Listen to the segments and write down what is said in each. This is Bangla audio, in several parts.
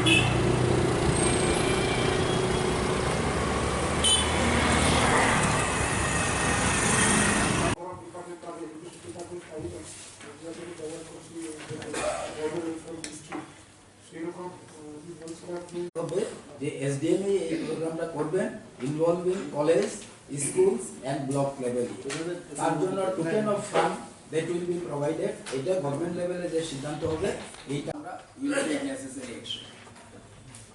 SDM এই প্রোগ্রামটা করবেন involving college schools end block level. তার জন্য token of fund that will be provided। এটা গভর্নমেন্ট লেভেলে যে সিদ্ধান্ত হবে এইটা আমরা উইল টেক নেসেসারি অ্যাকশন।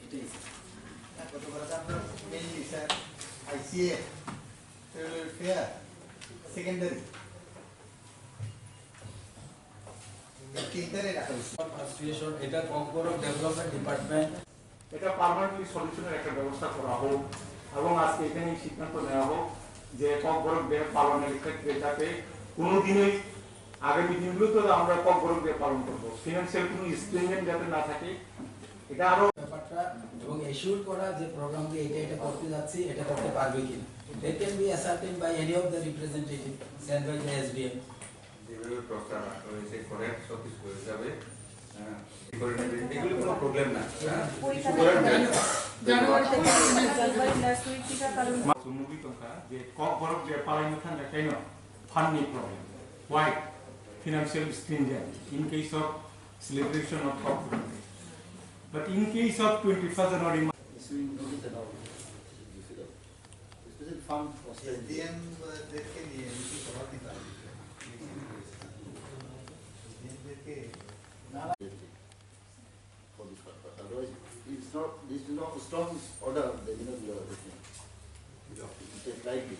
এটাই কত করে আপনার এই স্যার আইসিএ ফেয়ার সেকেন্ডারি এটা ককবরক ডেভেলপমেন্ট ডিপার্টমেন্ট এটা পার্মানেন্টলি সলিউশনের একটা ব্যবস্থা করা হোক এবং আজকে এখানে সিদ্ধান্ত নেওয়া হোক যে ককবরক ডে পালনের ক্ষেত্রে যাতে কোনোদিনই আগামী দিনগুলোতে আমরা ককবরক ডে পালন করবো, ফিনান্সিয়াল কোনো স্ট্রেনজেন্ট যাতে না থাকে। এটা আরো ব্যাপারটা এবং এশিওর করা যে প্রোগ্রামকে এটা করতে যাচ্ছি এটা করতে পারবে কিনা। It can be ascertained by any of the representative sent by the SDM। যেভাবে প্রস্তাব হয়েছে করেক্ট সব কিছু হয়ে যাবে, এগুলো কোনো প্রবলেম না। যে ককবরক ডে পালন থাকলে কেন funding problem, why financial stringent in case of celebration of Kokborok Day, but in case of 21st January SDM দেখে নিয়ে কি করা দিতে হবে for this purpose. Otherwise, it's not. This is not a strong order. They will not do everything. It is likely.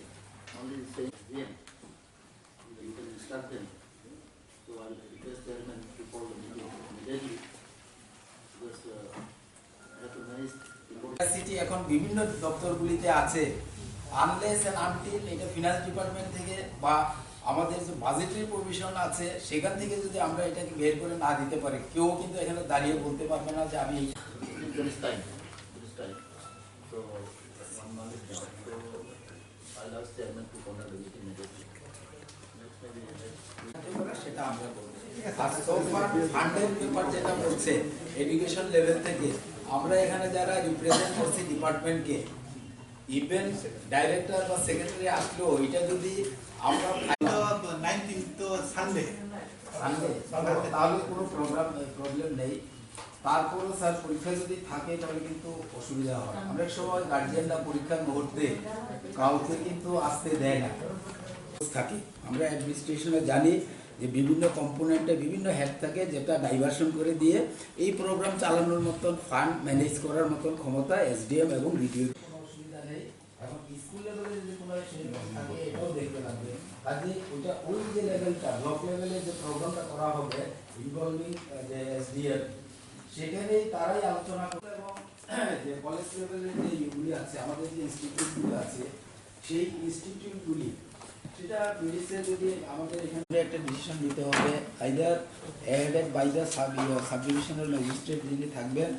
Only saying again. You can instruct them. So I'll request chairman to call the meeting immediately because recognize. City এখন বিভিন্ন দপ্তরগুলিতে আছে, আনলেস এন্ড আনটিল এটা ফিনান্স ডিপার্টমেন্ট থেকে বা আমাদের যে বাজেটের প্রভিশন আছে সেখান থেকে যদি আমরা এটাকে বের করে না দিতে পারি, কেউ কিন্তু এখানে দাঁড়িয়ে বলতে পারবে না যে আমি সেটা আমরা বলবো। আর ফান্ডের ব্যাপার যেটা বলছে এডুকেশন লেভেল থেকে আমরা এখানে যারা রিপ্রেজেন্ট করছি ডিপার্টমেন্টকে, ইভেন ডাইরেক্টর বা সেক্রেটারি আসলেও এটা যদি আমরা 19 তো সানডে তাহলে কোনো প্রবলেম নেই। তারপরও স্যার পরীক্ষা যদি থাকে তাহলে কিন্তু অসুবিধা হয়। অনেক সময় গার্জিয়ানরা পরীক্ষার মুহূর্তে কাউকে কিন্তু আসতে দেয় না থাকে। আমরা অ্যাডমিনিস্ট্রেশনে জানি যে বিভিন্ন কম্পোনেন্টে বিভিন্ন হেড থাকে যেটা ডাইভার্সন করে দিয়ে এই প্রোগ্রাম চালানোর মতন ফান্ড ম্যানেজ করার মতন ক্ষমতা এসডিএম এবং ভিডিও। কোনো অসুবিধা নেই। এখন স্কুল লেভেলে যদি কোনো থাকে এটাও দেখতে লাগবে। কাজে ওইটা ওই যে লেভেলটা ব্লক লেভেলে যে প্রোগ্রামটা করা হবে ইনভলভিং যে এসডিএম, সেখানেই তারাই আলোচনা করবে এবং যে কলেজ লেভেলের যে ইউগুলি আছে আমাদের যে ইনস্টিটিউটগুলো আছে সেই ইনস্টিটিউটগুলি সেটা মিডিসে যদি আমাদের এখানে একটা ডিসিশন নিতে হবে, either headed by the sub divisional magistrate যিনি থাকবেন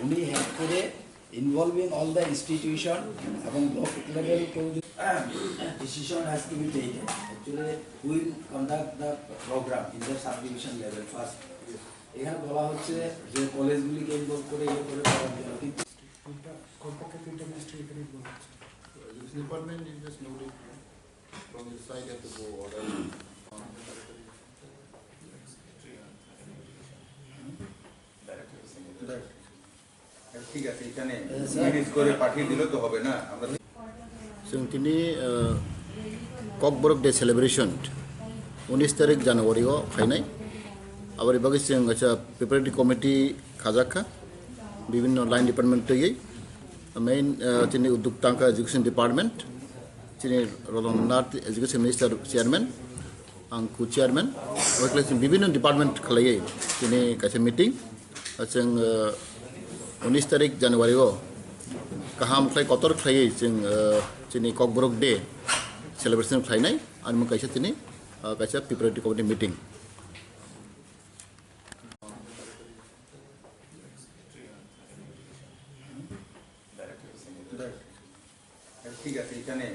উনি হেড করে ইনভলভিং অল দ্য ইনস্টিটিউশন এবং ব্লক লেভেল কেউ decision has to be taken. Actually will conduct the programme in the sub division level first. এখানে বলা হচ্ছে যে কলেজগুলিকে ইনভলভ করে ইয়ে করে করার জন্য, কিন্তু কমপক্ষে 3টা মিনিস্ট্রি এখানে বলা হচ্ছে। Department is just nobody from the side have to go order. ঠিক আছে, এখানে মিনিট করে পাঠিয়ে দিলে তো হবে না। আমরা তিনি ককবরক ডে সেলিব্রেশন 19 तारिख জানুয়ারি ফাইনাই আবার এবারে जों আচ্ছা প্রিপারেটরি কমিটি খাজাখা বিভিন্ন লাইন ডিপার্টমেন্ট মেইন তিনি উদ্যোক্তা এডুকেশন ডিপার্টমেন্ট তিনি রলনাথ এডুকেশন মিনিস্টার চেয়ারম্যান आंखु चेयरमैन ওইগুলো বিভিন্ন ডিপার্টমেন্ট খালাইয়ে তিনি কাছে মিটিং जों 19 तारिख জানুয়ারি गाहाम खालाय कतर खालायै जों जोंनि ककबरक डे सेलिब्रेशन खालायनाय आरो कायसे दिनै कायसे प्रिपारेटरि कमिटि मिटिं ঠিক আছে, এখানে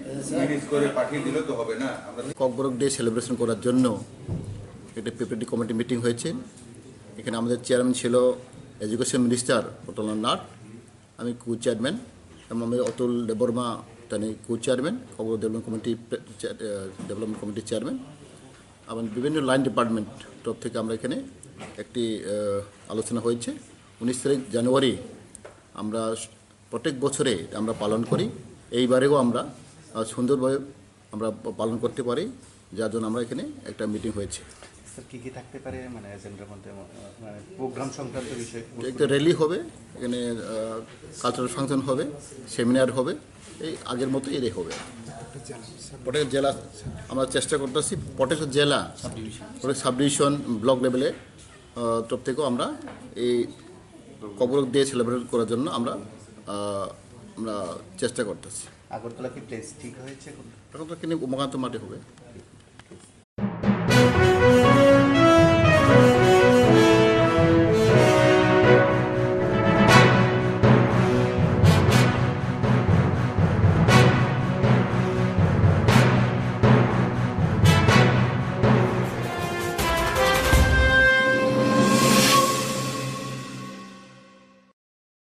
মিনিট করে পাঠিয়ে দিলে তো হবে না। আমরা ককবরক ডে সেলিব্রেশন করার জন্য একটা প্রিপারেটরি কমিটি মিটিং হয়েছে। এখানে আমাদের চেয়ারম্যান ছিল এডুকেশন মিনিস্টার অতুল নাথ, আমি কো চেয়ারম্যান এবং আমি অতুল দেববর্মা তিনি কো চেয়ারম্যান, ককবরক ডেভেলপমেন্ট কমিটির চেয়ারম্যান এবং বিভিন্ন লাইন ডিপার্টমেন্ট তরফ থেকে আমরা এখানে একটি আলোচনা হয়েছে। 19 তারিখ জানুয়ারি আমরা প্রত্যেক বছরে আমরা পালন করি, এইবারেও আমরা সুন্দরভাবে আমরা পালন করতে পারি, যার জন্য আমরা এখানে একটা মিটিং হয়েছে। স্যার কী কী থাকতে পারে মানে এজেন্ডার মধ্যে, মানে প্রোগ্রাম সংক্রান্ত বিষয়? একটা র্যালি হবে, এখানে কালচারাল ফাংশন হবে, সেমিনার হবে, এই আগের মতো এটাই হবে। প্রত্যেক জেলা আমরা চেষ্টা করতেছি, প্রত্যেক জেলা প্রত্যেক সাব ডিভিশন ব্লক লেভেলে তরফ থেকেও আমরা এই ককবরক ডে সেলিব্রেট করার জন্য আমরা চেষ্টা করতেছি। আগরতলা কি প্লেস ঠিক হয়েছে? এখন তো কিনে উমাকান্ত মাঠে হবে।